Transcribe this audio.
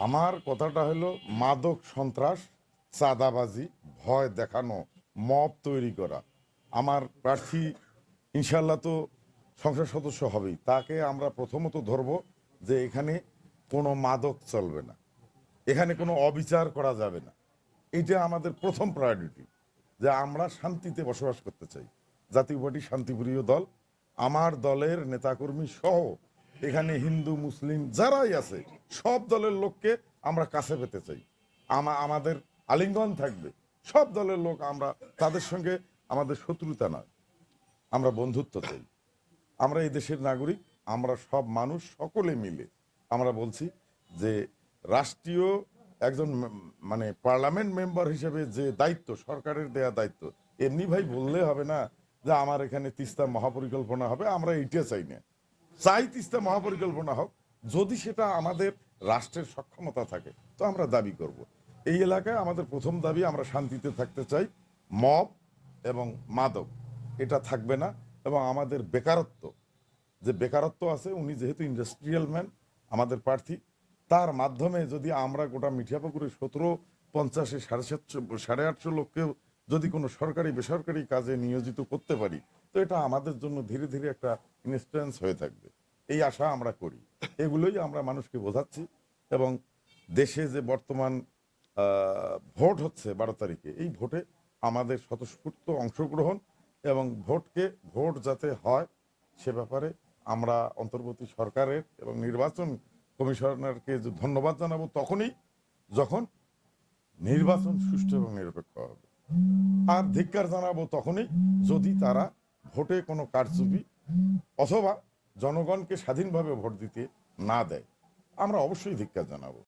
আমার কথাটা হলো মাদক সন্ত্রাস, চাঁদাবাজি, ভয় দেখানো, মব তৈরি করা। আমার প্রার্থী ইনশাল্লাহ তো সংসদ সদস্য হবেই, তাকে আমরা প্রথমত ধরবো যে এখানে কোনো মাদক চলবে না, এখানে কোনো অবিচার করা যাবে না। এটা আমাদের প্রথম প্রায়োরিটি, যে আমরা শান্তিতে বসবাস করতে চাই। জাতীয় পার্টি শান্তিপ্রিয় দল। আমার দলের নেতাকর্মী সহ এখানে হিন্দু মুসলিম যারাই আছে সব দলের লোককে আমরা কাছে পেতে চাই। আমাদের আলিঙ্গন থাকবে সব দলের লোক। আমরা তাদের সঙ্গে আমাদের শত্রুতা নয়, আমরা বন্ধুত্ব চাই। আমরা এই দেশের নাগরিক, আমরা সব মানুষ সকলে মিলে আমরা বলছি যে রাষ্ট্রীয় একজন মানে পার্লামেন্ট মেম্বার হিসেবে যে দায়িত্ব, সরকারের দেয়া দায়িত্ব, এমনি ভাই বললে হবে না যে আমার এখানে তিস্তা মহাপরিকল্পনা হবে। আমরা এইটা চাই না, চাই তিস্তা মহাপরিকল্পনা হোক। যদি সেটা আমাদের রাষ্ট্রের সক্ষমতা থাকে তো আমরা দাবি করব। এই এলাকায় আমাদের প্রথম দাবি, আমরা শান্তিতে থাকতে চাই। মব এবং মাদক এটা থাকবে না। এবং আমাদের বেকারত্ব, যে বেকারত্ব আছে, উনি যেহেতু ইন্ডাস্ট্রিয়াল ম্যান আমাদের প্রার্থী, তার মাধ্যমে যদি আমরা গোটা মিঠিয়াপুকুরে 1750 সাড়ে 800 লোককে যদি কোনো সরকারি বেসরকারি কাজে নিয়োজিত করতে পারি, তো এটা আমাদের জন্য ধীরে ধীরে একটা ইনস্ট্যান্স হয়ে থাকবে, এই আশা আমরা করি। এগুলোই আমরা মানুষকে বোঝাচ্ছি। এবং দেশে যে বর্তমান ভোট হচ্ছে 12 তারিখে, এই ভোটে আমাদের স্বতঃস্ফূর্ত অংশগ্রহণ এবং ভোট যাতে হয় সে ব্যাপারে আমরা অন্তর্বর্তী সরকারের এবং নির্বাচন কমিশনারকে যে ধন্যবাদ জানাবো তখনই যখন নির্বাচন সুষ্ঠু এবং নিরপেক্ষ হবে। আর ধিক্কার জানাবো তখনই যদি তারা ভোটে কোনো কারচুপি অথবা জনগণকে স্বাধীনভাবে ভোট দিতে না দেয়। আমরা অবশ্যই ধিক্কার জানাবো।